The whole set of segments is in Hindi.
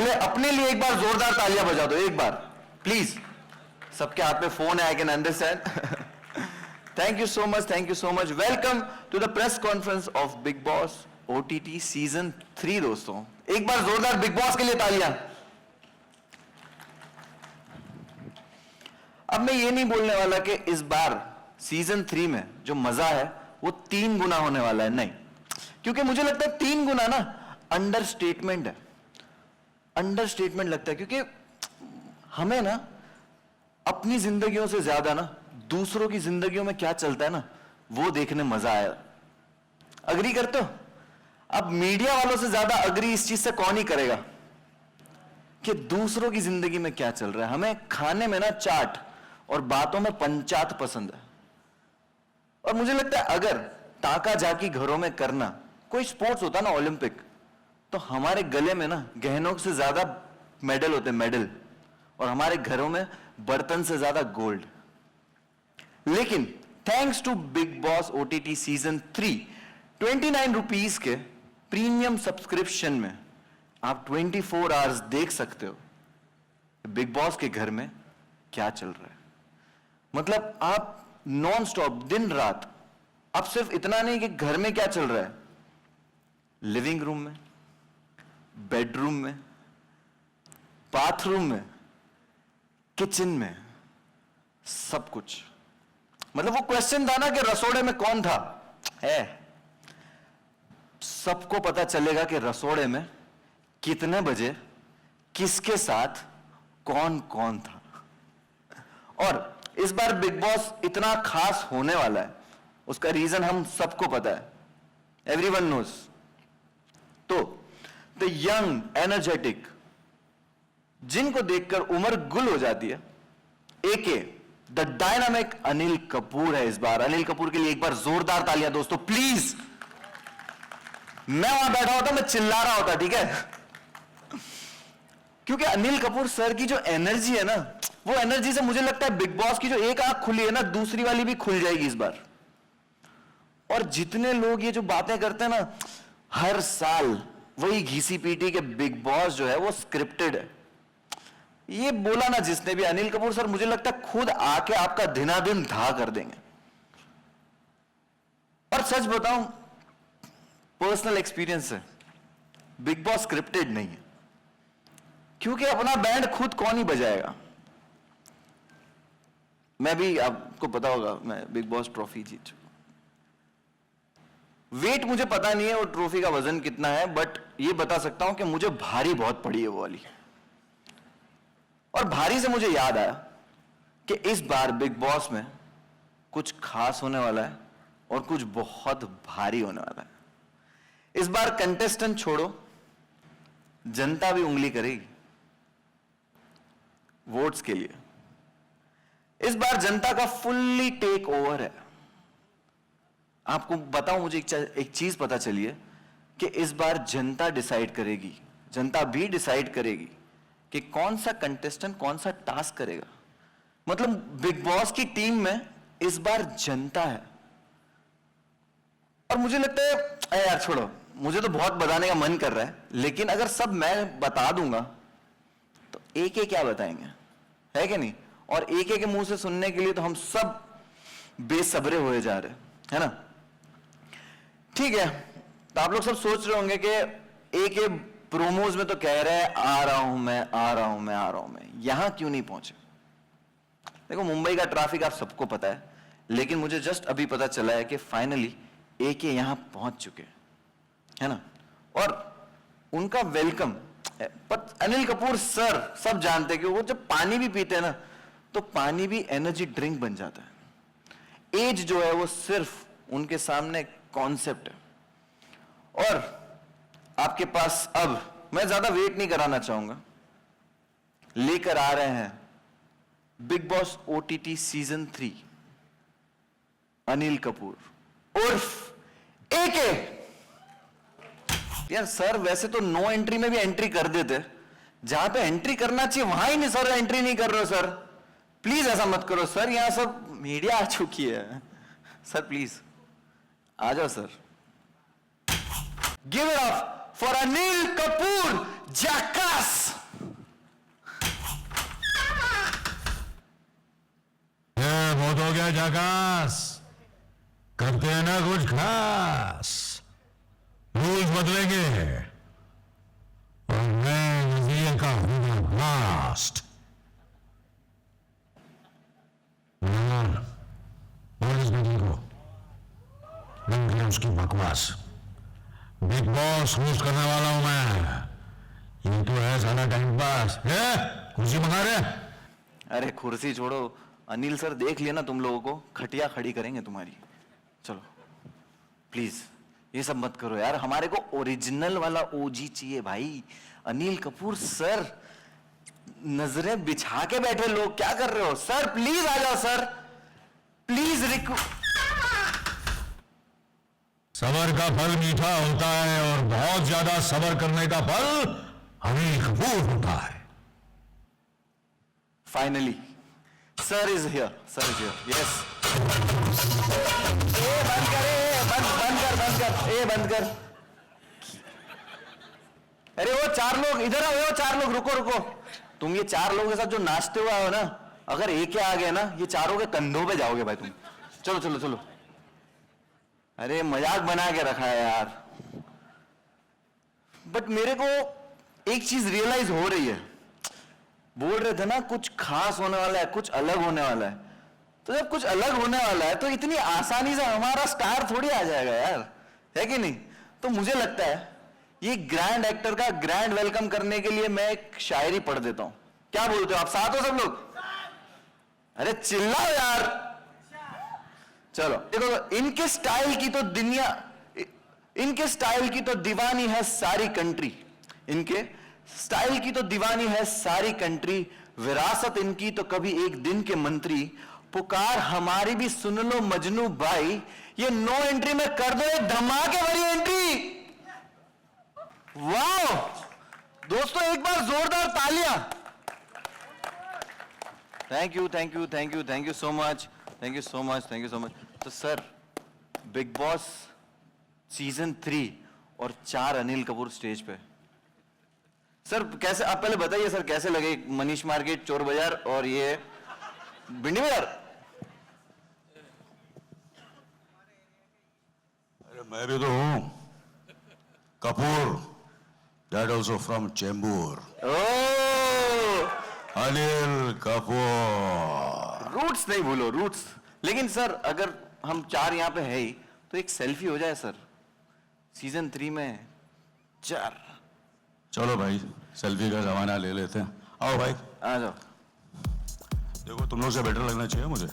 अरे अपने लिए एक बार जोरदार तालियां बजा दो, एक बार प्लीज। सबके हाथ में फोन है, I can understand. Thank you so much, thank you so much. Welcome to the press conference of Bigg Boss OTT season 3। दोस्तों एक बार जोरदार बिग बॉस के लिए तालियां। अब मैं ये नहीं बोलने वाला कि इस बार सीजन 3 में जो मजा है वो 3 गुना होने वाला है, नहीं, क्योंकि मुझे लगता है 3 गुना ना अंडरस्टेटमेंट है, अंडरस्टेटमेंट लगता है। क्योंकि हमें ना अपनी जिंदगियों से ज्यादा ना दूसरों की जिंदगियों में क्या चलता है ना वो देखने मजा आया। अग्री करते हो? अब मीडिया वालों से ज्यादा अग्री इस चीज से कौन ही करेगा कि दूसरों की जिंदगी में क्या चल रहा है। हमें खाने में ना चाट और बातों में पंचायत पसंद है। और मुझे लगता है अगर ताका झाकी घरों में करना कोई स्पोर्ट्स होता ना ओलंपिक, तो हमारे गले में ना गहनों से ज्यादा मेडल होते, मेडल, और हमारे घरों में बर्तन से ज्यादा गोल्ड। लेकिन thanks to Bigg Boss OTT season 3, 29 rupees के प्रीमियम सब्सक्रिप्शन में आप 24 आवर्स देख सकते हो बिग बॉस के घर में क्या चल रहा है। मतलब आप नॉन स्टॉप दिन रात, अब सिर्फ इतना नहीं कि घर में क्या चल रहा है, लिविंग रूम में, बेडरूम में, बाथरूम में, किचन में, सब कुछ। मतलब वो क्वेश्चन था ना कि रसोड़े में कौन था, है सबको पता चलेगा कि रसोड़े में कितने बजे किसके साथ कौन कौन था। और इस बार बिग बॉस इतना खास होने वाला है, उसका रीजन हम सबको पता है, एवरीवन नोज। तो द यंग एनर्जेटिक, जिनको देखकर उम्र गुल हो जाती है, एके द डायनामिक अनिल कपूर है इस बार। अनिल कपूर के लिए एक बार जोरदार तालियां दोस्तों प्लीज। मैं वहां बैठा होता, मैं चिल्ला रहा होता, ठीक है, क्योंकि अनिल कपूर सर की जो एनर्जी है ना, वो एनर्जी से मुझे लगता है बिग बॉस की जो एक आंख खुली है ना, दूसरी वाली भी खुल जाएगी इस बार। और जितने लोग ये जो बातें करते हैं ना हर साल, वही घीसी पीटी के बिग बॉस जो है वो स्क्रिप्टेड है, ये बोला ना जिसने भी, अनिल कपूर सर मुझे लगता है खुद आके आपका दिनादिन धा कर देंगे। और सच बताऊं, पर्सनल एक्सपीरियंस है, बिग बॉस स्क्रिप्टेड नहीं है, क्योंकि अपना बैंड खुद कौन ही बजाएगा। मैं भी, आपको पता होगा, मैं बिग बॉस ट्रॉफी जीत चुका। वेट मुझे पता नहीं है वो ट्रॉफी का वजन कितना है, बट ये बता सकता हूं कि मुझे भारी बहुत पड़ी है वो वाली। और भारी से मुझे याद आया कि इस बार बिग बॉस में कुछ खास होने वाला है और कुछ बहुत भारी होने वाला है। इस बार कंटेस्टेंट छोड़ो, जनता भी उंगली करेगी वोट्स के लिए। इस बार जनता का फुल्ली टेक ओवर है। आपको बताऊं, मुझे एक चीज पता चली है कि इस बार जनता डिसाइड करेगी, जनता भी डिसाइड करेगी कि कौन सा कंटेस्टेंट कौन सा टास्क करेगा। मतलब बिग बॉस की टीम में इस बार जनता है। और मुझे लगता है, अरे यार छोड़ो, मुझे तो बहुत बताने का मन कर रहा है, लेकिन अगर सब मैं बता दूंगा तो एक एक क्या बताएंगे, है कि नहीं। और एक एक के मुंह से सुनने के लिए तो हम सब बेसब्रे हुए जा रहे हैं, है ना। ठीक है, तो आप लोग सब सोच रहे होंगे कि एक प्रोमोज में तो कह रहे हैं आ रहा हूं मैं, आ रहा हूं मैं, आ रहा हूं मैं, यहां क्यों नहीं पहुंचे। देखो मुंबई का ट्रैफिक आप सबको पता है, लेकिन मुझे जस्ट अभी पता चला है कि फाइनली एक यहां पहुंच चुके हैं, है ना। और उनका वेलकम, पर अनिल कपूर सर सब जानते हैं कि वो जब पानी भी पीते हैं ना तो पानी भी एनर्जी ड्रिंक बन जाता है। एज जो है वो सिर्फ उनके सामने कॉन्सेप्ट है। और आपके पास अब मैं ज्यादा वेट नहीं कराना चाहूंगा, लेकर आ रहे हैं big Boss OTT season 3 Anil Kapoor उर्फ एके। यार सर वैसे तो नो एंट्री में भी एंट्री कर देते, जहां पे एंट्री करना चाहिए वहां ही नहीं सर एंट्री नहीं कर रहे हो सर। प्लीज ऐसा मत करो सर, यहां सब मीडिया आ चुकी है सर, प्लीज आ जाओ sir. Give it up for Anil Kapoor, jackass. है जकास, करते हैं ना कुछ खास। रूल्स बदलेंगे और मैं नजरिए का हूँ ब्लास्ट। और इस बंदी को बंद करें उसकी बकवास। बिग बॉस होस्ट करने वाला हूं मैं। ये तो है सारा टाइम पास है। कुर्सी मंगा रहे? अरे कुर्सी छोड़ो, अनिल सर देख लिया ना तुम लोगों को, खटिया खड़ी करेंगे तुम्हारी। चलो प्लीज ये सब मत करो यार, हमारे को ओरिजिनल वाला ओजी चाहिए भाई। अनिल कपूर सर, नजरें बिछा के बैठे लोग, क्या कर रहे हो सर? प्लीज आ जाओ सर, प्लीज सबर का फल मीठा होता है और बहुत ज्यादा सबर करने का फल अनिल कपूर होता है। Finally sir is here, sir is here, yes. ए बंद कर, ए बंद कर। अरे वो 4 लोग इधर आओ, वो 4 लोग, रुको रुको। तुम ये 4 लोगों के साथ जो नाचते हुए आओ ना, अगर एक ही आ गए ना, ये चारों के कंधों पे जाओगे भाई तुम। चलो चलो चलो। अरे मजाक बना के रखा है यार, बट मेरे को एक चीज रियलाइज हो रही है। बोल रहे थे ना कुछ खास होने वाला है, कुछ अलग होने वाला है। तो जब कुछ अलग होने वाला है तो इतनी आसानी से हमारा स्टार थोड़ी आ जाएगा यार, है कि नहीं? तो मुझे लगता है ये ग्रैंड एक्टर का ग्रैंड वेलकम करने के लिए मैं एक शायरी पढ़ देता हूं। क्या बोलते हो आप? साथ हो सब लोग? अरे चिल्लाओ यार। चलो देखो, इनके स्टाइल की तो दुनिया, इनके स्टाइल की तो दीवानी है सारी कंट्री। इनके स्टाइल की तो दीवानी है सारी कंट्री। विरासत इनकी तो कभी एक दिन के मंत्री। पुकार हमारी भी सुन लो मजनू भाई, ये नो एंट्री में कर दो एक धमाके वाली एंट्री। वाह दोस्तों, एक बार जोरदार तालियां। Thank you thank you thank you thank you so much, thank you so much, thank you so much. तो सर, बिग बॉस सीजन 3 और 4 अनिल कपूर स्टेज पे। सर कैसे, आप पहले बताइए सर कैसे लगे मनीष मार्केट, चोर बाजार और ये भिंडी बाजार? अरे मैं भी तो हूं Kapoor, that also from Chembur. Anil Kapoor. Roots नहीं भूलो, रूट्स। लेकिन सर अगर हम 4 यहां पे है ही, तो एक सेल्फी हो जाए सर, सीजन 3 में 4। चलो भाई, सेल्फी का जमाना ले लेते हैं। आओ भाई आ जाओ। देखो तुम लोग से बेटर लगना चाहिए मुझे।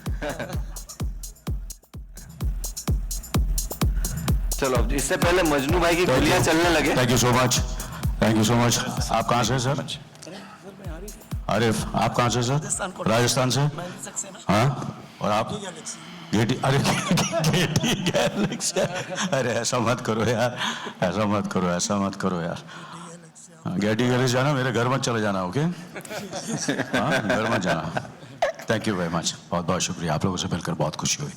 चलो इससे पहले मजनू भाई की गोलियां चलने लगे। Thank you so much, thank you so much. आप कहाँ से सर? आरिफ, आप कहाँ से सर? राजस्थान से। हाँ, और आप? गेटी। अरे गेटी गैलेक्सी। अरे ऐसा मत करो यार, ऐसा मत करो, ऐसा मत करो यार। गेटी गैलेक्सी जाना, मेरे घर मत चले जाना, ओके? हाँ, घर मत जाना। थैंक यू वेरी मच, बहुत बहुत शुक्रिया, आप लोगों से मिलकर बहुत खुशी हुई।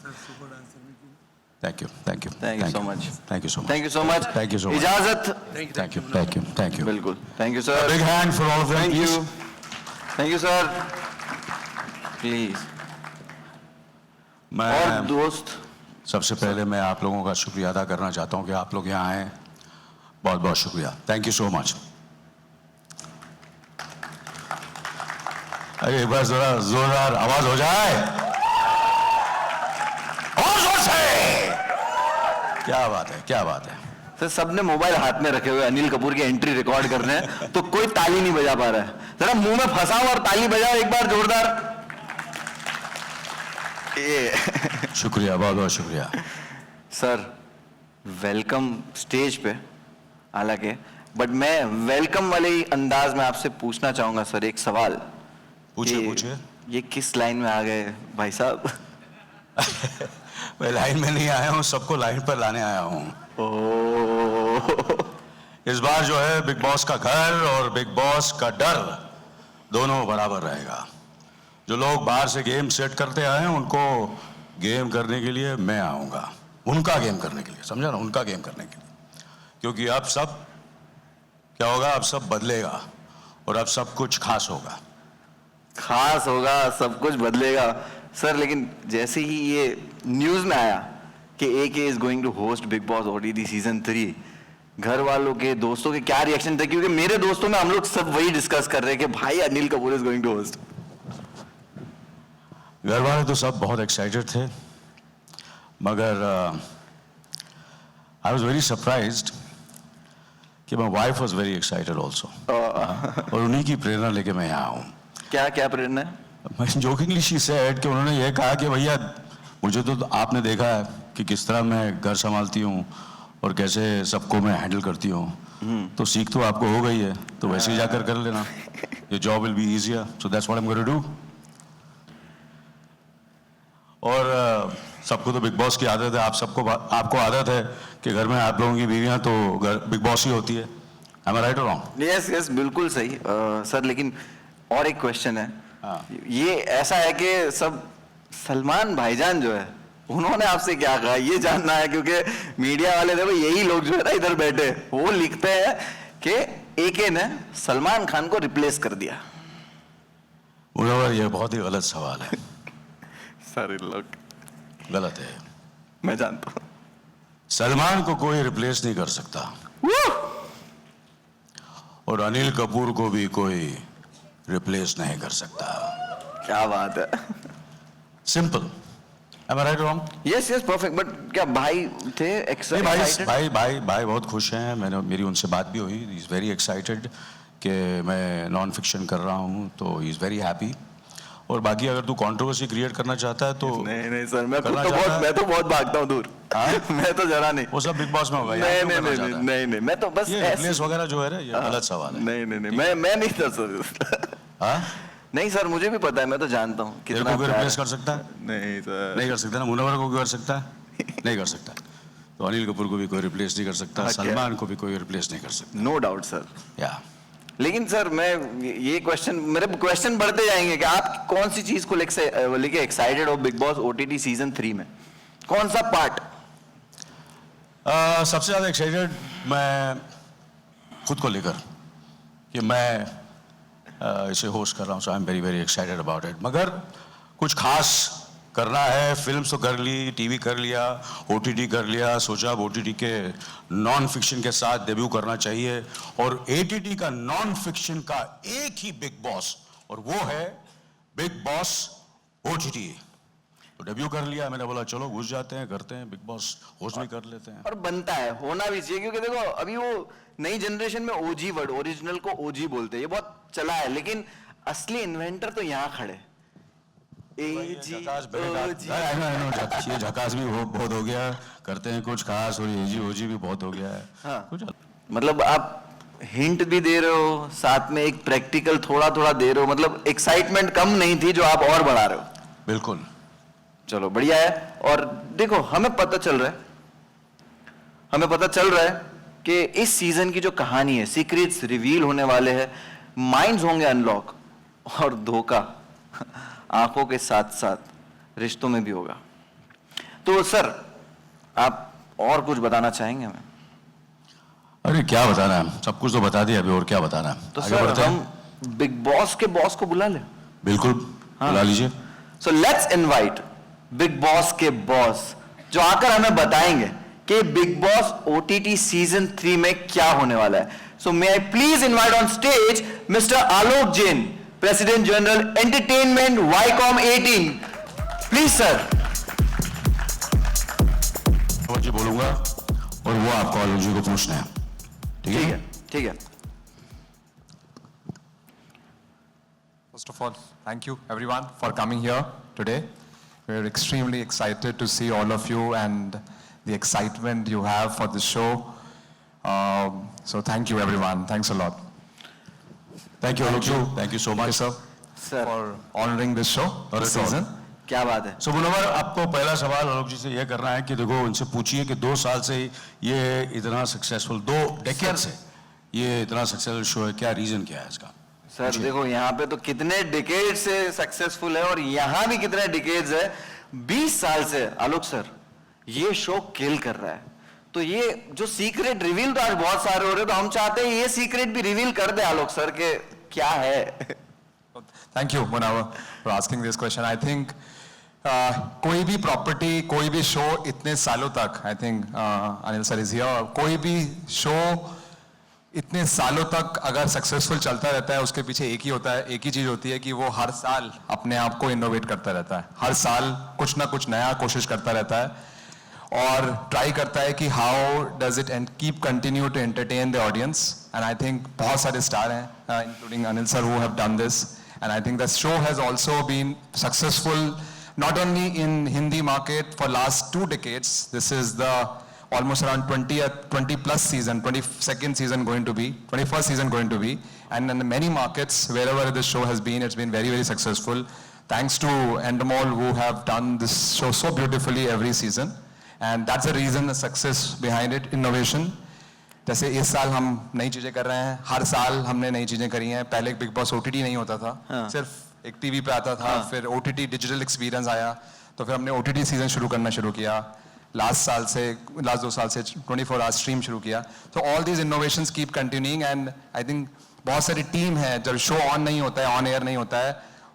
Thank you thank you thank you so much, thank you so much, thank you so much, thank you so much. इजाजत। Thank you thank you thank you, बिल्कुल, thank you sir. Big hand for all of them, please. Thank you sir, please. मैं और दोस्त, सबसे पहले मैं आप लोगों का शुक्रिया अदा करना चाहता हूं कि आप लोग यहाँ आए, बहुत बहुत शुक्रिया, थैंक यू सो मच। अरे एक बार जरा जोरदार आवाज हो जाए, और जोर से। क्या बात है, क्या बात है। सर सबने मोबाइल हाथ में रखे हुए अनिल कपूर की एंट्री रिकॉर्ड करने हैं, तो कोई ताली नहीं बजा पा रहा है। जरा मुंह में फंसाओ और ताली बजाओ एक बार जोरदार। शुक्रिया, बहुत बहुत शुक्रिया सर। वेलकम स्टेज पे हालांकि, बट मैं वेलकम वाले ही अंदाज में आपसे पूछना चाहूंगा सर एक सवाल। पूछिए पूछिए। ये किस लाइन में आ गए भाई साहब? मैं लाइन में नहीं आया हूँ, सबको लाइन पर लाने आया हूँ। इस बार जो है बिग बॉस का घर और बिग बॉस का डर दोनों बराबर रहेगा। जो लोग बाहर से गेम सेट करते आए हैं उनको गेम करने के लिए मैं आऊँगा, उनका गेम करने के लिए, समझा ना, उनका गेम करने के लिए। क्योंकि अब सब क्या होगा, अब सब बदलेगा और अब सब कुछ खास होगा। खास होगा, सब कुछ बदलेगा। सर लेकिन जैसे ही ये न्यूज में आया कि AK is going to host Bigg Boss OTT season 3, घर वालों के, दोस्तों के क्या रिएक्शन थे? क्योंकि मेरे दोस्तों में हम लोग सब वही डिस्कस कर रहे हैं कि भाई Anil Kapoor is going to host. घर वाले तो सब बहुत एक्साइटेड थे, मगर आई वॉज वेरी सरप्राइज्ड कि my wife was very excited also, और उन्हीं की प्रेरणा लेके मैं यहाँ हूँ। क्या क्या प्रेरणा है? जोकिंगली शी सेड कि उन्होंने ये कहा कि भैया मुझे तो आपने देखा है कि किस तरह मैं घर संभालती हूँ और कैसे सबको मैं हैंडल करती हूँ, तो सीख तो आपको हो गई है, तो वैसे ही जाकर कर लेना, ये job will be easier, so that's what I am going to do. और सबको तो बिग बॉस की आदत है, आपको आदत है कि घर में आप लोगों की बीवियां तो बिग बॉस ही होती है। Am I right or wrong? Yes yes बिल्कुल सही सर। लेकिन और एक क्वेश्चन है, ये ऐसा है कि सब सलमान भाईजान जो है उन्होंने आपसे क्या कहा ये जानना है, क्योंकि मीडिया वाले देखो यही लोग जो है ना इधर बैठे, वो लिखते हैं कि AK ने सलमान खान को रिप्लेस कर दिया। मुनव्वर, ये बहुत ही गलत सवाल है। सर लोग गलत है, मैं जानता हूँ। सलमान को कोई रिप्लेस नहीं कर सकता, और अनिल कपूर को भी कोई रिप्लेस नहीं कर सकता। क्या बात है। Simple. Am I right or wrong? Yes yes perfect. But क्या भाई थे एक्साइटेड? भाई बहुत खुश हैं, मेरी उनसे बात भी हुई, ही इज वेरी एक्साइटेड कि मैं नॉन फिक्शन कर रहा हूँ, तो ही इज वेरी हैप्पी। और बाकी अगर तू कंट्रोवर्सी क्रिएट करना चाहता है तो नहीं सर, मैं तो बहुत भागता हूँ दूर। मैं तो जरा नहीं, वो सब बिग बॉस में होगा। नहीं मैं तो बस ये रिप्लेस वगैरह जो है ना, ये गलत सवाल है। नहीं मैं नहीं था सर। नहीं सर, मुझे भी पता है, मैं तो जानता हूँ कितना कोई रिप्लेस कर सकता है। नहीं सर, नहीं कर सकता ना। मुनव्वर को कर सकता है? नहीं कर सकता। तो अनिल कपूर को भी कोई रिप्लेस नहीं कर सकता, सलमान को भी कोई रिप्लेस नहीं कर सकता। No doubt sir. या लेकिन सर मैं ये मेरे क्वेश्चन बढ़ते जाएंगे कि आप कौन सी चीज को लेके एक्साइटेड हो बिग बॉस OTT सीजन 3 में? कौन सा पार्ट? सबसे ज्यादा एक्साइटेड मैं खुद को लेकर कि मैं इसे होस्ट कर रहा हूँ, so I am very very excited about it. मगर कुछ खास करना है, फिल्म तो कर ली, टीवी कर लिया, OTT कर लिया, सोचा अब OTT के नॉन फिक्शन के साथ डेब्यू करना चाहिए, और ATT का नॉन फिक्शन का एक ही बिग बॉस, और वो है बिग बॉस OTT। तो डेब्यू कर लिया, मैंने बोला चलो घुस जाते हैं, करते हैं, बिग बॉस होस्ट भी कर लेते हैं। और बनता है, होना भी चाहिए, क्योंकि देखो अभी वो नई जनरेशन में OG वर्ड, ओरिजिनल को OG बोलते हैं, ये बहुत चला है, लेकिन असली इन्वेंटर तो यहाँ खड़े। ये झकास भी बहुत हो गया, करते हैं कुछ खास, और AG OG भी बहुत हो गया है। हाँ। मतलब आप हिंट भी दे रहे हो, साथ में एक प्रैक्टिकल थोड़ा थोड़ा दे रहे हो, मतलब एक्साइटमेंट कम नहीं थी जो आप और बढ़ा रहे हो। बिल्कुल। चलो बढ़िया है। और देखो हमें पता चल रहा है कि इस सीजन की जो कहानी है, सीक्रेट्स रिवील होने वाले हैं, माइंड्स होंगे अनलॉक, और धोखा आंखों के साथ साथ रिश्तों में भी होगा। तो सर आप और कुछ बताना चाहेंगे हमें? अरे क्या बताना है, सब कुछ तो बता दिया, अभी और क्या बताना है। तो सर हम बिग बॉस के बॉस को बुला लें? बिल्कुल, बुला लीजिए। So let's invite big boss के बॉस, जो आकर हमें बताएंगे कि बिग बॉस OTT सीजन 3 में क्या होने वाला है। So may I please invite on stage mister Alok Jain, president general entertainment Viacom 18। Please sir. जी बोलूंगा, और वो आपको आलोक जी को पूछना है। ठीक है। First of all, thank you everyone for coming here today. We're extremely excited to see all of you and the excitement you have for the show. So thank you everyone. Thanks a lot. Thank you Alok ji. Thank you so much sir for honoring this show this season. क्या बात है। So मुनव्वर, आपको पहला सवाल आलोक जी से यह करना है कि देखो उनसे पूछिए कि 2 साल से ये इतना सक्सेसफुल, 2 डेकेड से ये इतना सक्सेसफुल शो है, क्या रीजन क्या है इसका? सर देखो यहाँ पे तो कितने डिकेड से सक्सेसफुल है, और यहाँ भी कितने डिकेड्स है। 20 साल से आलोक सर ये शो किल कर रहा है, तो ये जो सीक्रेट रिवील तो आज बहुत सारे हो रहे, तो हम चाहते हैं ये सीक्रेट भी रिवील कर दे आलोक सर के क्या है। Thank you Munawar for asking this question. I think कोई भी प्रॉपर्टी, कोई भी शो इतने सालों तक, I think Anil sir is here, कोई भी शो इतने सालों तक अगर सक्सेसफुल चलता रहता है, उसके पीछे एक ही होता है, एक ही चीज होती है कि वो हर साल अपने आप को इनोवेट करता रहता है, हर साल कुछ ना कुछ नया कोशिश करता रहता है और ट्राई करता है कि how does it and keep continue to entertain the audience. And I think बहुत सारे स्टार हैं including Anil sir who have done this, and I think the show has also been successful not only in Hindi market for last 2 decades. This is the almost around 20 plus season, 22nd season going to be, 21st season going to be, and in many markets wherever this show has been, it's been very successful thanks to Endemol who have done this show so beautifully every season, and that's the reason, the success behind it, innovation. जैसे इस साल हम नई चीजें कर रहे हैं, हर साल हमने नई चीजें करी हैं. पहले बिग बॉस OTT नहीं होता था, सिर्फ एक टीवी पे आता था, फिर OTT डिजिटल एक्सपीरियंस आया, तो फिर हमने OTT सीजन शुरू किया. लास्ट 2 साल से 24 आवर्स स्ट्रीम शुरू किया. तो all these innovations keep continuing, and I think बहुत सारी टीम है, जब शो ऑन नहीं होता है, ऑन एयर नहीं होता है,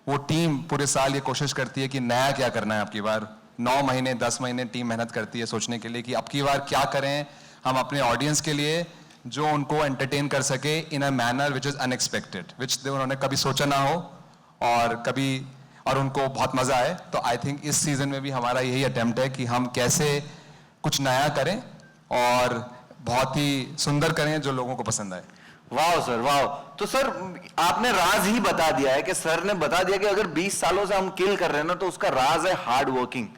वो टीम पूरे साल ये कोशिश करती है कि नया क्या करना है. आपकी बार 9 महीने 10 महीने टीम मेहनत करती है सोचने के लिए कि अब की बार क्या करें हम अपने ऑडियंस के लिए जो उनको एंटरटेन कर सके in a manner which is unexpected, which उन्होंने कभी सोचा ना हो और उनको बहुत मजा आए. तो आई थिंक इस सीजन में भी हमारा यही अटेम्प्ट है कि हम कैसे कुछ नया करें और बहुत ही सुंदर करें जो लोगों को पसंद आए. वाह सर, वाह. तो सर आपने राज ही बता दिया है कि सर ने बता दिया कि अगर 20 सालों से हम किल कर रहे हैं ना, तो उसका राज है हार्ड वर्किंग.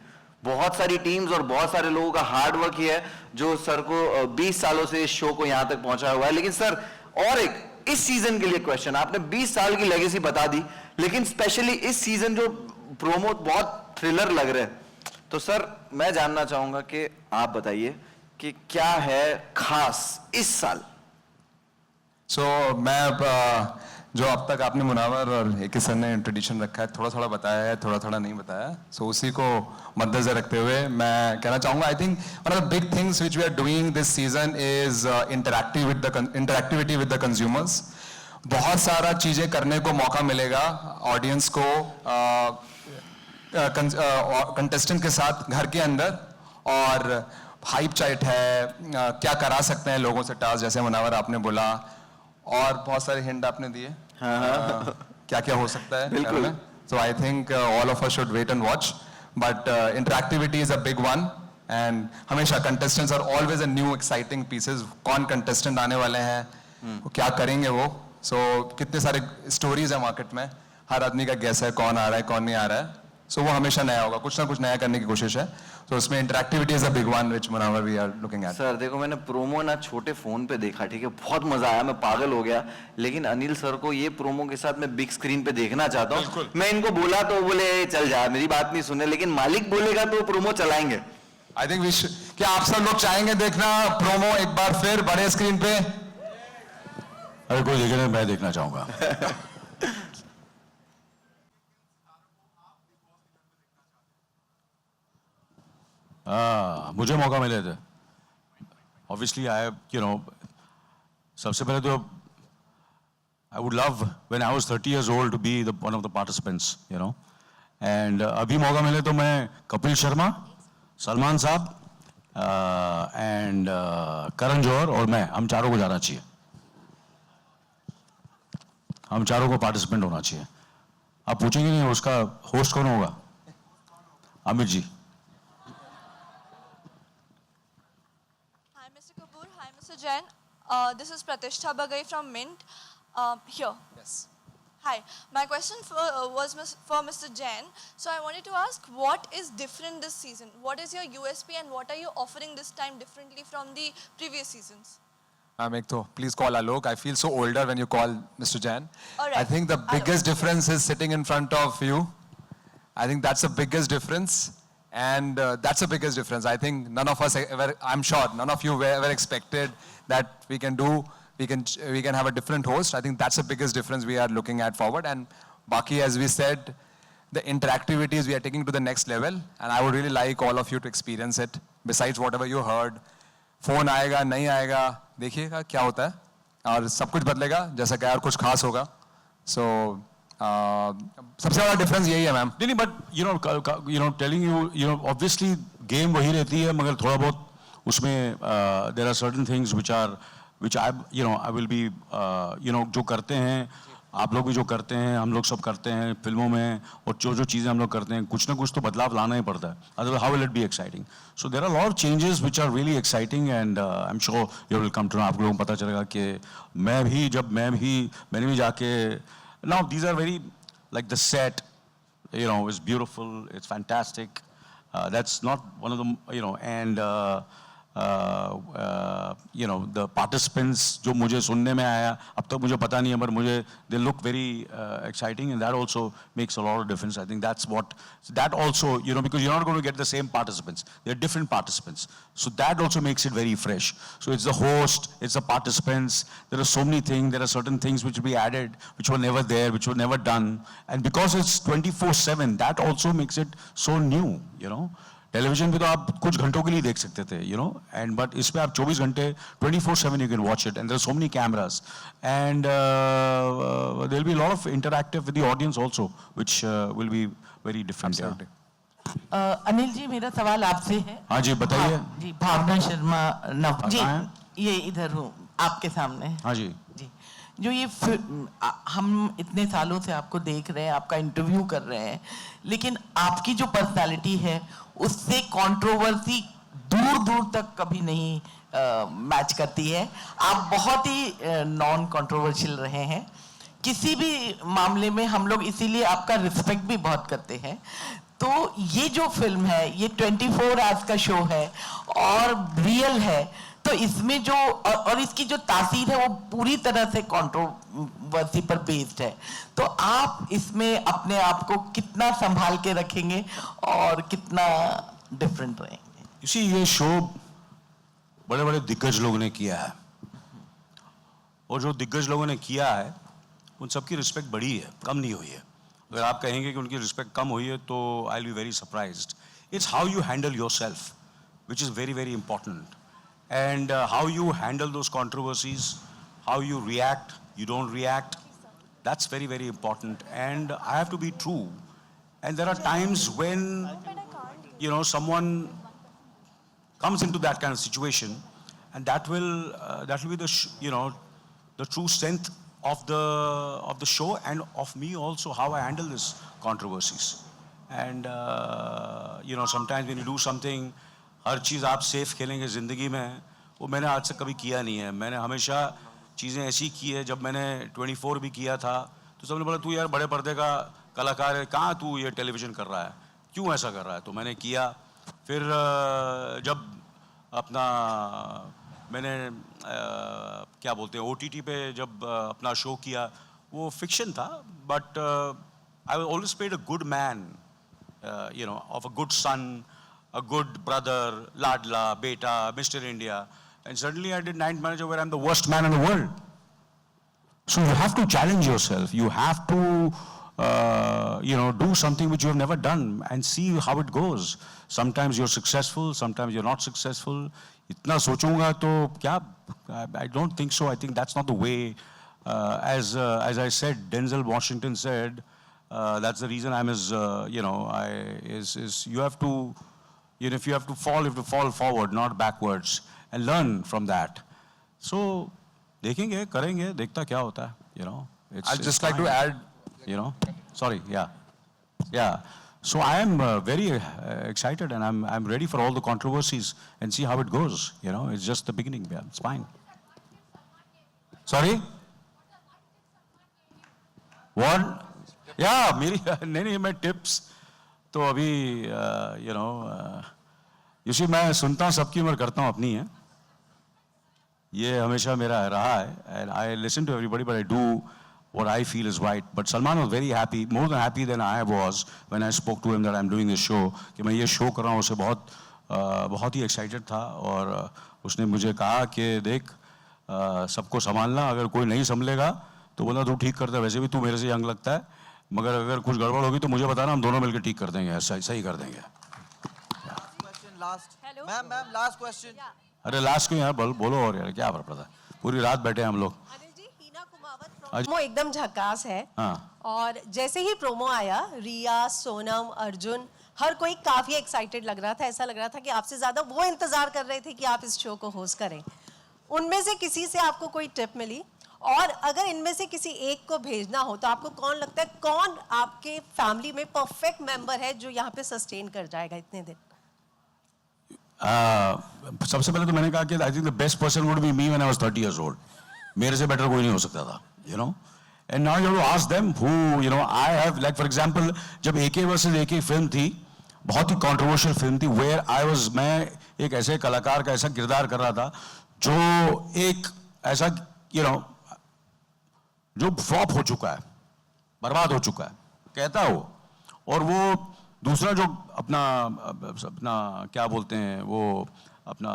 बहुत सारी टीम्स और बहुत सारे लोगों का हार्ड वर्क ही है जो सर को 20 सालों से इस शो को यहां तक पहुंचाया हुआ है. लेकिन सर और एक इस सीजन के लिए क्वेश्चन, आपने 20 साल की लेगेसी बता दी, लेकिन स्पेशली इस सीजन जो प्रोमो बहुत थ्रिलर लग रहे हैं, तो सर मैं जानना चाहूंगा कि आप बताइए कि क्या है खास इस साल. मैं जो अब तक आपने मुनावर और एक सर ने इंट्रोडक्शन रखा है, थोड़ा बताया है, थोड़ा नहीं बताया, सो उसी को मद्देनजर रखते हुए मैं कहना चाहूंगा, I think one of the big things which we are doing this season is interactivity with the consumers. बहुत सारा चीजें करने को मौका मिलेगा ऑडियंस को कंटेस्टेंट के साथ घर के अंदर, और हाइप चैट है, क्या करा सकते हैं लोगों से टास्क, जैसे मुनावर आपने बोला, और बहुत सारे हिंट आपने दिए क्या क्या हो सकता है बिल्कुल. So I think all of us should wait and watch, but interactivity is a big one, and हमेशा contestants are always a new exciting pieces. कौन कंटेस्टेंट आने वाले हैं, क्या करेंगे वो, सो कितने सारे स्टोरीज है मार्केट में, हर आदमी का गैस है कौन आ रहा है कौन नहीं आ रहा है, सो वो हमेशा नया होगा, कुछ ना कुछ नया करने की कोशिश है. तो उसमें interactivity is a big one which Munawar we are looking at. Sir देखो, मैंने प्रोमो ना छोटे फोन पे देखा, ठीक है, बहुत मजा आया, मैं पागल हो गया, लेकिन अनिल सर को ये प्रोमो के साथ मैं बिग स्क्रीन पे देखना चाहता हूँ. मैं इनको बोला तो बोले चल जा, मेरी बात नहीं सुने, लेकिन मालिक बोलेगा तो प्रोमो चलाएंगे. आई थिंक क्या आप सब लोग चाहेंगे देखना प्रोमो एक बार फिर बड़े स्क्रीन पे? अरे कोई देखे नहीं, मैं देखना चाहूंगा. मुझे मौका मिले थे, ऑब्वियसली आई सबसे पहले तो I would love when I was 30 years old to be the one of the participants, and अभी मौका मिले तो मैं कपिल शर्मा, सलमान साहब एंड करण जौहर और मैं, हम चारों को जाना चाहिए, हम चारों को पार्टिसिपेंट होना चाहिए. आप पूछेंगे नहीं उसका होस्ट कौन होगा? Amit ji. Hi, Mr. Kapoor. Hi, Mr. Jain. This is Pratishtha Bagai from Mint. Here. Yes. Hi. My question was for Mr. Jain. So I wanted to ask, what is different this season? What is your USP and what are you offering this time differently from the previous seasons? Please call Alok. I feel so older when you call Mr. Jain. All right. I think the biggest difference is sitting in front of you. I think that's the biggest difference. And that's the biggest difference. I think none of us ever, I'm sure, none of you were ever expected that we can have a different host. I think that's the biggest difference we are looking at forward. And Baki, as we said, the interactivities we are taking to the next level. And I would really like all of you to experience it. Besides whatever you heard, phone आएगा, नहीं आएगा, देखिएगा क्या होता है. और सब कुछ बदलेगा, जैसा कि यार कुछ खास होगा. So सबसे बड़ा डिफरेंस यही है मैम. नहीं नहीं, but telling you obviously game वही रहती है, मगर थोड़ा बहुत उसमें there are certain things which I will be जो करते हैं आप लोग भी, जो करते हैं हम लोग सब करते हैं फिल्मों में, और जो जो चीज़ें हम लोग करते हैं कुछ ना कुछ तो बदलाव लाना ही पड़ता है, otherwise how will it be exciting. So there are lot of changes which are really exciting and I am sure you will come to know. आप लोगों को पता चलेगा कि मैंने भी जाके now these are very like the set, is beautiful, it's fantastic. That's not one of the and the participants जो मुझे सुनने में आया, अब तक मुझे पता नहीं है, पर मुझे they look very exciting, and that also makes a lot of difference. I think that also because you're not going to get the same participants, they're different participants, so that also makes it very fresh. So it's the host, it's the participants, there are so many things, there are certain things which will be added which were never there, which were never done, and because it's 24/7, that also makes it so new. Television पे तो आप कुछ घंटों के लिए देख सकते थे, एंड बट इस पे आप 24 घंटे 24/7 you can watch it, and there are so many cameras, and there will be lot of interactive with the audience also which will be very different. Anil ji, मेरा सवाल आपसे है. हाँ जी, बताइए. जी, भावना शर्मा नव जी, कहाँ हैं? ये इधर हूँ आपके सामने. हाँ जी. जी, जो ये हम इतने सालों से आपको देख रहे हैं, आपका इंटरव्यू कर रहे हैं, लेकिन आपकी जो पर्सनालिटी है उससे कंट्रोवर्सी दूर दूर तक कभी नहीं मैच करती है. आप बहुत ही नॉन कंट्रोवर्शियल रहे हैं किसी भी मामले में. हम लोग इसीलिए आपका रिस्पेक्ट भी बहुत करते हैं. तो ये जो फिल्म है, ये 24 आवर्स का शो है और रियल है, तो इसमें जो और इसकी जो तासीर है वो पूरी तरह से कंट्रोवर्सी पर बेस्ड है. तो आप इसमें अपने आप को कितना संभाल के रखेंगे और कितना डिफरेंट रहेंगे? इसी ये शो बड़े बड़े दिग्गज लोगों ने किया है, और जो दिग्गज लोगों ने किया है उन सबकी रिस्पेक्ट बढ़ी है, कम नहीं हुई है. अगर आप कहेंगे कि उनकी रिस्पेक्ट कम हुई है तो आई will be very surprised. It's how you handle yourself which is very very important, and how you handle those controversies, how you react, you don't react, that's very very important. And I have to be true, and there are times when someone comes into that kind of situation, and that will be the the true strength of the show, and of me also, how I handle these controversies. And sometimes when you do something, हर चीज़ आप सेफ खेलेंगे ज़िंदगी में, वो मैंने आज तक कभी किया नहीं है. मैंने हमेशा चीज़ें ऐसी की है. जब मैंने 24 भी किया था तो सबने बोला तू यार बड़े पर्दे का कलाकार है, कहाँ तू ये टेलीविज़न कर रहा है, क्यों ऐसा कर रहा है. तो मैंने किया. फिर जब अपना मैंने क्या बोलते हैं OTT पे जब अपना शो किया, वो फिक्शन था, but I always played a good man, of a good son, a good brother, Ladla, Beta, Mr. India, and suddenly I did Ninth Manager where I'm the worst man in the world. So you have to challenge yourself. You have to, do something which you have never done and see how it goes. Sometimes you're successful, sometimes you're not successful. इतना सोचूंगा तो क्या? I don't think so. I think that's not the way. As I said, Denzel Washington said, that's the reason I'm his. You have to. If you have to fall forward, not backwards, and learn from that. So, देखेंगे, करेंगे, देखता क्या होता है, I'd just like to add, Sorry, yeah. So I am very excited, and I'm ready for all the controversies and see how it goes. It's just the beginning. Yeah, it's fine. Sorry? What? Yeah, नहीं मैं tips. तो अभी मैं सुनता हूँ सबकी, उम्र करता हूँ अपनी है. ये हमेशा मेरा रहा है, and I listen to everybody, but I do what I feel is right. But Salman was very happy, more than happy than I was when I spoke to him that I'm doing this show. कि मैं ये शो कर रहा हूँ, उसे बहुत ही एक्साइटेड था, और उसने मुझे कहा कि देख सबको संभालना, अगर कोई नहीं संभलेगा तो बोला तू ठीक करता है, वैसे भी तू मेरे से यंग लगता है, मगर अगर कुछ गड़बड़ होगी तो मुझे बताना, हम दोनों मिलकर ठीक कर देंगे, सही कर देंगे. Ma'am last question. अरे लास्ट क्यों यार, बोलो और यार क्या फर्क पड़ता है, पूरी रात बैठे हैं हम लोग. अनिल जी, हीना कुमार प्रोमो एकदम झकास है। हाँ। और जैसे ही प्रोमो आया, रिया, सोनम, अर्जुन, हर कोई काफी एक्साइटेड लग रहा था। ऐसा लग रहा था कि आपसे ज्यादा वो इंतजार कर रहे थे कि आप इस शो को होस्ट करें। उनमें से किसी से आपको कोई टिप मिली? और अगर इनमें से किसी एक को भेजना हो तो आपको कौन लगता है, कौन आपके फैमिली में परफेक्ट मेंबर है जो यहाँ पे सस्टेन कर जाएगा इतने दिन? सबसे पहले तो मैंने कहा कि I think the best person would be me when I was 30 years old. मेरे से बेटर कोई नहीं हो सकता था, you know. And now you have to ask them who, you know, I have, like for example जब एके वर्सेस एके फिल्म थी, बहुत ही कंट्रोवर्शियल फिल्म थी, वेयर आई वाज, मैं एक ऐसे कलाकार का ऐसा किरदार कर रहा था जो एक ऐसा, यू नो, जो फ्लॉप हो चुका है, बर्बाद हो चुका है, कहता हो। और वो दूसरा जो अपना क्या बोलते हैं, वो अपना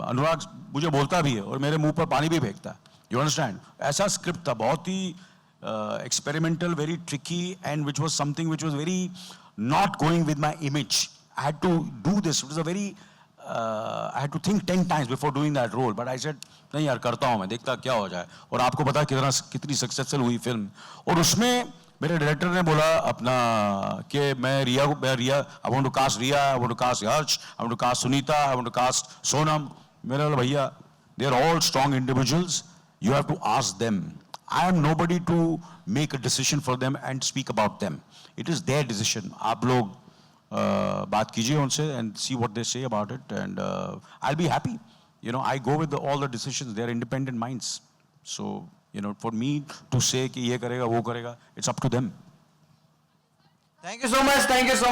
अनुराग मुझे बोलता भी है और मेरे मुंह पर पानी भी फेंकता है, यू अंडरस्टैंड। ऐसा स्क्रिप्ट था, बहुत ही experimental, very tricky, and which was something which was very not going with my image. I had to do this, it was a very, I had to think 10 times before doing that role, but I said नहीं यार, करता हूँ मैं, देखता क्या हो जाए। और आपको पता है कितनी सक्सेसफुल हुई फिल्म। और उसमें मेरे डायरेक्टर ने बोला अपना कि मैं Riya I want to cast Riya, I want to cast Yash, I want to cast Sunita, I want to cast Sonam. मैंने बोला भैया, they are all strong individuals, you have to ask them. I am nobody to make a decision for them and speak about them, it is their decision. आप लोग बात कीजिए उनसे and see what they say about it, and I'll be happy. You know, I go with all the decisions. They are independent minds. So, you know, for me to say कि ये करेगा वो करेगा, it's up to them. Thank you so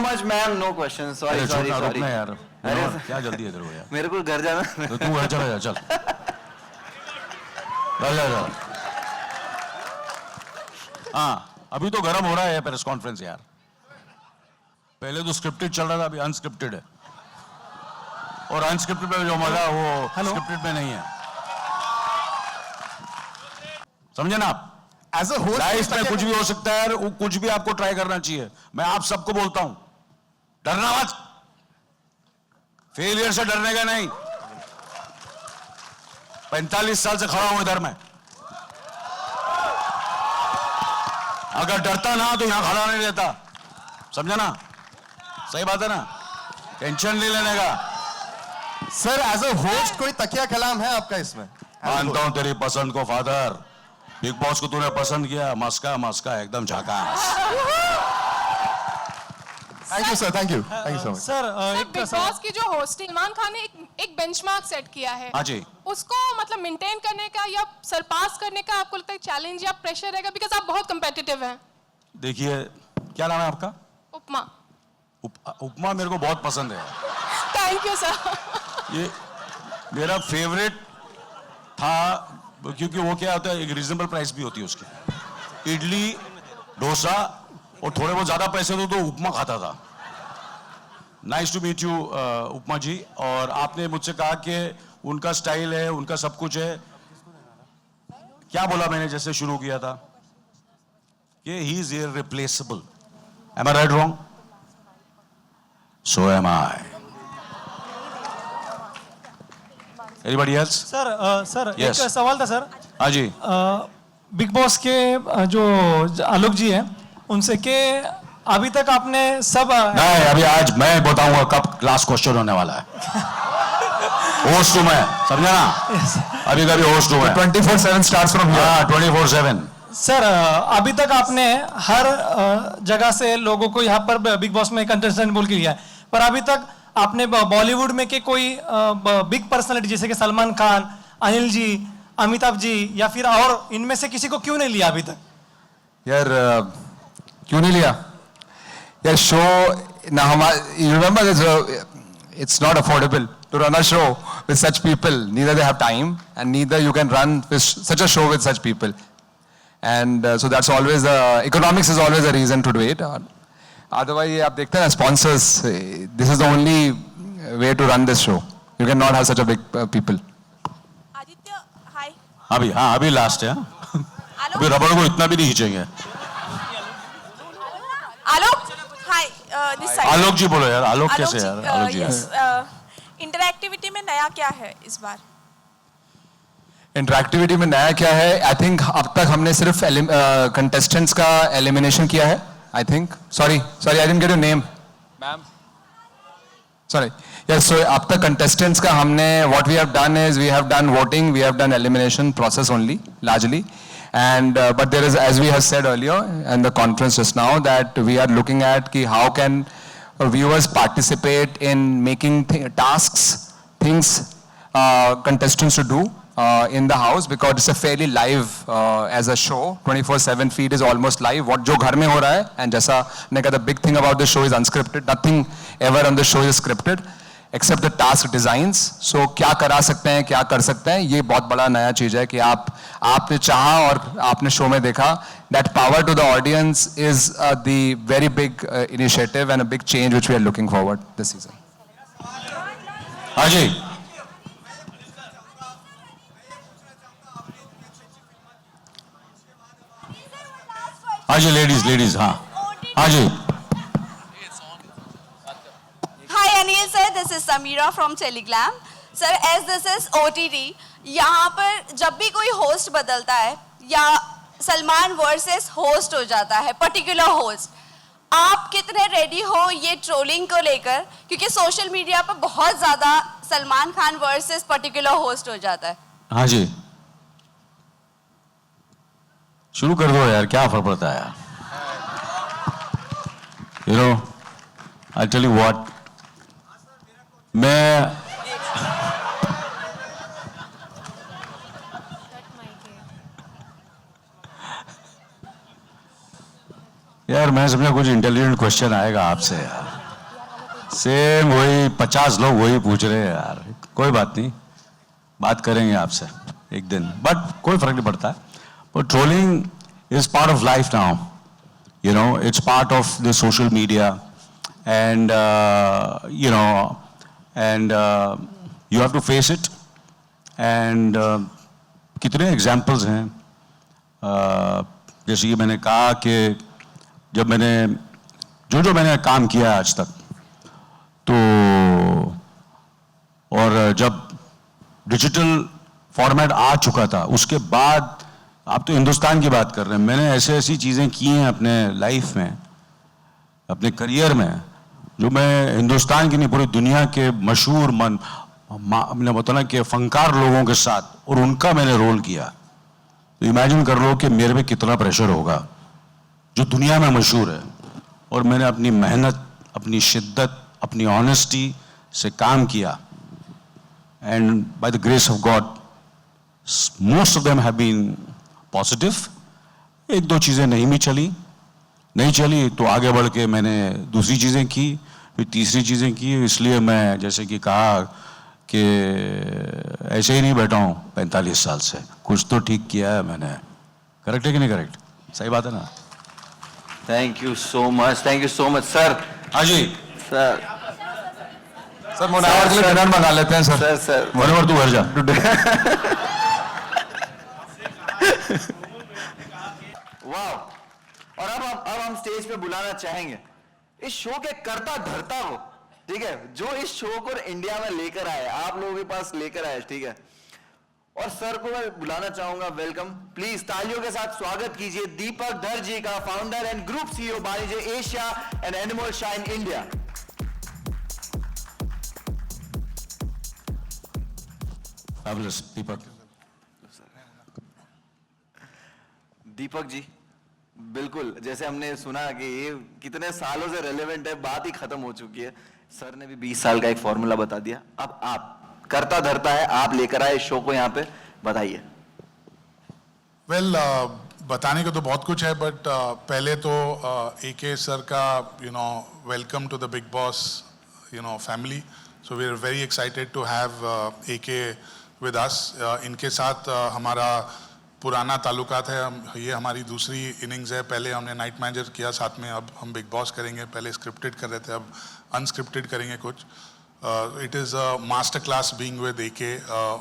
much, ma'am. No questions. Sorry. रुकना यार, क्या जल्दी है तेरे को यार? मेरे को घर जाना है। तो तू घर चला जा, चल जा। हाँ, अभी तो गर्म हो रहा है प्रेस कॉन्फ्रेंस यार। पहले तो स्क्रिप्टेड चल रहा था, अभी अनस्क्रिप्टेड है। और अनस्क्रिप्टेड में जो मजा वो स्क्रिप्टेड में नहीं है, समझे ना आप? एज अ होस्ट लाइफ में कुछ भी हो सकता है, कुछ भी आपको ट्राई करना चाहिए। मैं आप सबको बोलता हूं, डरना मत, फेलियर से डरने का नहीं। 45 साल से खड़ा हूं इधर मैं, अगर डरता ना तो यहां खड़ा नहीं रहता, समझा ना? सही बात है ना? टेंशन नहीं लेने का। सर, एज अ होस्ट कोई तकिया कलाम है आपका इसमें? मानता हूं तेरी पसंद को फादर, बिग बॉस को तूने पसंद किया, मस्का एकदम झकास। Thank you sir, thank you so much. Sir big boss की जो होस्टिंग, सलमान खान ने एक बेंचमार्क सेट किया है, हाँ जी, उसको मतलब मेंटेन करने का या सरपास करने का आपको लगता है चैलेंज या प्रेशर रहेगा, बिकॉज आप बहुत कंपेटिटिव हैं? देखिए, क्या नाम है आपका? उपमा। उपमा मेरे को बहुत पसंद है। Thank you sir. ये मेरा फेवरेट था, क्योंकि वो क्या होता है, एक रीजनेबल प्राइस भी होती है उसकी। इडली, डोसा और थोड़े बहुत ज्यादा पैसे दो तो उपमा खाता था। नाइस टू मीट यू उपमा जी। और आपने मुझसे कहा कि उनका स्टाइल है, उनका सब कुछ है। क्या बोला मैंने जैसे शुरू किया था कि he is irreplaceable. Am I right wrong? So am I. Anybody else? Sir Yes. एक सवाल था सर। हाँ जी। बिग बॉस के जो आलोक जी हैं उनसे कि अभी तक आपने सब नहीं, अभी आज मैं बताऊंगा कब लास्ट क्वेश्चन होने वाला है। होस्ट हूं मैं, समझा ना? अभी कभी होस्ट हूं मैं। 24/7 starts from here. हाँ, 24/7। सर अभी तक आपने हर जगह से लोगों को यहाँ पर बिग बॉस में कंटेस्टेंट बोल के लिया है, पर अभी तक आपने बॉलीवुड में के कोई बिग पर्सनालिटी जैसे कि सलमान खान, अनिल जी, अमिताभ जी या फिर और इनमें से किसी को क्यों नहीं लिया अभी तक? यार क्यों नहीं लिया यार? शो ना हमारा, you remember this, it's not affordable to run a show with such people. Neither they have time and neither you can run such a show with such people. And so that's always economics is always a reason to do it. Otherwise आप देखते हैं sponsors, this is the only way to run this show. You cannot have such a big people. Aditya, hi. अभी लास्ट है। अभी रबड़ को इतना भी नहीं खींचेंगे। Alok, hi, this side. आलोक जी बोलो यार, आलोक Alok कैसे ji, यार? आलोक जी yes, interactivity में नया क्या है इस बार? इंटरैक्टिविटी में नया क्या है? आई थिंक अब तक हमने सिर्फ कंटेस्टेंट्स का एलिमिनेशन किया है. I think sorry I didn't get your name ma'am. Sorry. Yes, so अब तक कंटेस्टेंट्स का हमने what we have done is we have done voting, we have done elimination process only largely. And but there is, as we have said earlier in the conference just now, that we are looking at ki how can viewers participate in making tasks, things contestants to do in the house, because it's a fairly live as a show. 24/7 feed is almost live. What jo ghar mein ho raha hai, and jaisa ne kaha, the big thing about the show is unscripted. Nothing ever on the show is scripted except the task designs. So क्या करा सकते हैं, क्या कर सकते हैं, ये बहुत बड़ा नया चीज है कि आपने चाहा और आपने शो में देखा. That power to the audience is the very big initiative and a big change which we are looking forward this season. हाँ जी. हाँ जी, लेडीज हाँ जी. Hi Anil sir, this is Samira from Teleglam. Sir, as this is OTT, यहाँ पर जब भी कोई होस्ट बदलता है या सलमान वर्सेस होस्ट हो जाता है, पर्टिकुलर होस्ट, आप कितने रेडी हो ये ट्रोलिंग को लेकर? क्योंकि सोशल मीडिया पर बहुत ज़्यादा Salman Khan versus particular host हो जाता है. हाँ जी, शुरू कर दो यार, क्या फर्क पड़ता है यार. You know, I'll tell you what, मैं यार मैं समझा कुछ इंटेलिजेंट क्वेश्चन आएगा आपसे यार. सेम वही 50 लोग वही पूछ रहे हैं यार. कोई बात नहीं, बात करेंगे आपसे एक दिन, बट कोई फर्क नहीं पड़ता. But trolling is part of life now. You know, it's part of the social media, and you know, and you have to face it. And कितने examples हैं, जैसे कि मैंने कहा कि जब मैंने जो मैंने काम किया आज तक, तो और जब डिजिटल फॉर्मेट आ चुका था, उसके बाद आप तो हिंदुस्तान की बात कर रहे हैं, मैंने ऐसी चीज़ें की हैं अपने लाइफ में, अपने करियर में, जो मैं हिंदुस्तान की नहीं पूरी दुनिया के मशहूर मैंने बताना कि फनकार लोगों के साथ, और उनका मैंने रोल किया. तो इमेजिन कर लो कि मेरे पे कितना प्रेशर होगा, जो दुनिया में मशहूर है. और मैंने अपनी मेहनत, अपनी शिद्दत, अपनी ऑनेस्टी से काम किया, and by the grace of God most of them have been positive. एक दो चीज़ें नहीं चली तो आगे बढ़ के मैंने दूसरी चीज़ें की, फिर तीसरी चीज़ें की. इसलिए मैं जैसे कि कहा कि ऐसे ही नहीं बैठा हूँ 45 साल से, कुछ तो ठीक किया है मैंने. करेक्ट है कि नहीं करेक्ट? सही बात है ना? Thank you so much sir. हाँ जी सर. सर मुनावर के लिए डिनर मंगा लेते हैं सर. सर मनोहर तू घर जा. वाह. और अब हम स्टेज पे बुलाना चाहेंगे इस शो के कर्ता धर्ता को, ठीक है, जो इस शो को इंडिया में लेकर आए, आप लोगों के पास लेकर आए, ठीक है. और सर को मैं बुलाना चाहूंगा. वेलकम, प्लीज तालियों के साथ स्वागत कीजिए दीपक धर जी का, founder and group CEO Banijay Asia and Endemol Shine India. Deepak ji, बिल्कुल जैसे हमने सुना कि ये कितने सालों से रेलेवेंट है, बात ही खत्म हो चुकी है. सर ने भी 20 साल का एक फॉर्मूला बता दिया. अब आप करता धरता है, आप लेकर आए शो को यहाँ पे, बताइए. वेल, बताने को तो बहुत कुछ है, बट पहले तो AK सर का welcome to the Bigg Boss family. So we are very excited to have AK with us. इनके साथ हमारा पुराना ताल्लुकात है. ये हमारी दूसरी इनिंग्स है. पहले हमने नाइट मैनेजर किया साथ में, अब हम बिग बॉस करेंगे. पहले स्क्रिप्टेड कर रहे थे, अब अनस्क्रिप्टेड करेंगे कुछ. It is a master class being with AK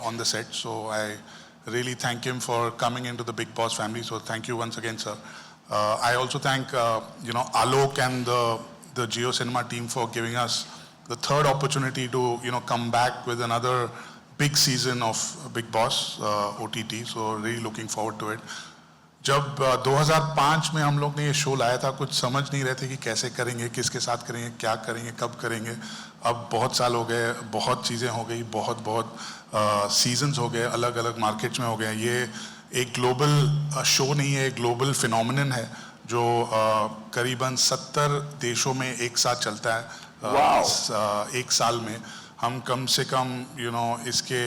on the set. So I really thank him for coming into the Big Boss family. So thank you once again, sir. I also thank Alok and the Jio Cinema team for giving us the third opportunity to come back with another big season of Big Boss OTT, so really looking forward to it. जब 2005 में हम लोग ने ये शो लाया था, कुछ समझ नहीं रहे थे कि कैसे करेंगे, किसके साथ करेंगे, क्या करेंगे, कब करेंगे. अब बहुत साल हो गए, बहुत चीज़ें हो गई, बहुत सीजन्स हो गए, अलग अलग मार्केट्स में हो गए. ये एक ग्लोबल शो नहीं है, एक ग्लोबल फिनोमिनन है जो करीबन 70 देशों में एक साथ चलता है. एक साल में हम कम से कम इसके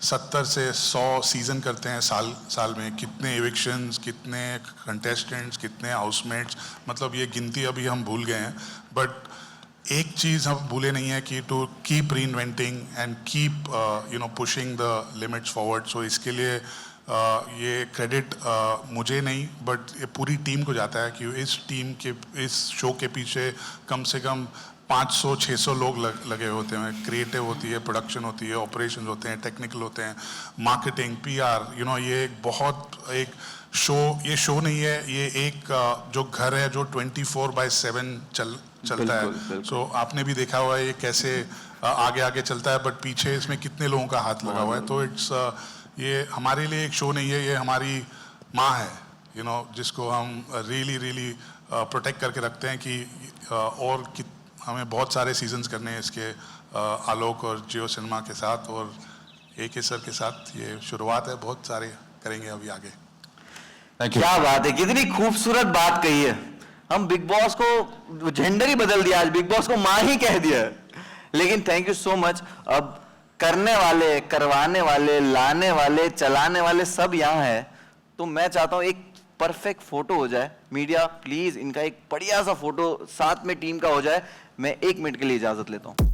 70 से 100 सीजन करते हैं साल में. कितने एविक्शंस, कितने कंटेस्टेंट्स, कितने हाउसमेट्स, मतलब ये गिनती अभी हम भूल गए हैं. बट एक चीज़ हम भूले नहीं है कि to keep reinventing and keep pushing the limits forward. So इसके लिए ये क्रेडिट मुझे नहीं बट ये पूरी टीम को जाता है कि इस शो के पीछे कम से कम 500-600 लोग लगे होते हैं. क्रिएटिव होती है, प्रोडक्शन होती है, ऑपरेशंस होते हैं, टेक्निकल होते हैं, मार्केटिंग, PR. ये एक शो, ये शो नहीं है, ये एक जो घर है जो 24/7 चलता है. सो आपने भी देखा हुआ है ये कैसे आगे चलता है, बट पीछे इसमें कितने लोगों का हाथ लगा हुआ है. तो ये हमारे लिए एक शो नहीं है, ये हमारी माँ है, जिसको हम रियली प्रोटेक्ट करके रखते हैं कि और हमें बहुत सारे सीजन्स करने हैं इसके. आलोक और जियो सिनेमा के साथ और AK सर के साथ ये शुरुआत है, बहुत सारे करेंगे अभी आगे. क्या बात है, कितनी खूबसूरत बात कही है. हम बिग बॉस को जेंडर ही बदल दिया, आज बिग बॉस को माँ ही कह दिया. लेकिन थैंक यू सो मच. अब करने वाले, करवाने वाले, लाने वाले, चलाने वाले सब यहाँ है. तो मैं चाहता हूँ एक परफेक्ट फोटो हो जाए. मीडिया प्लीज इनका एक बढ़िया सा फोटो साथ में टीम का हो जाए. मैं 1 मिनट के लिए इजाजत लेता हूँ.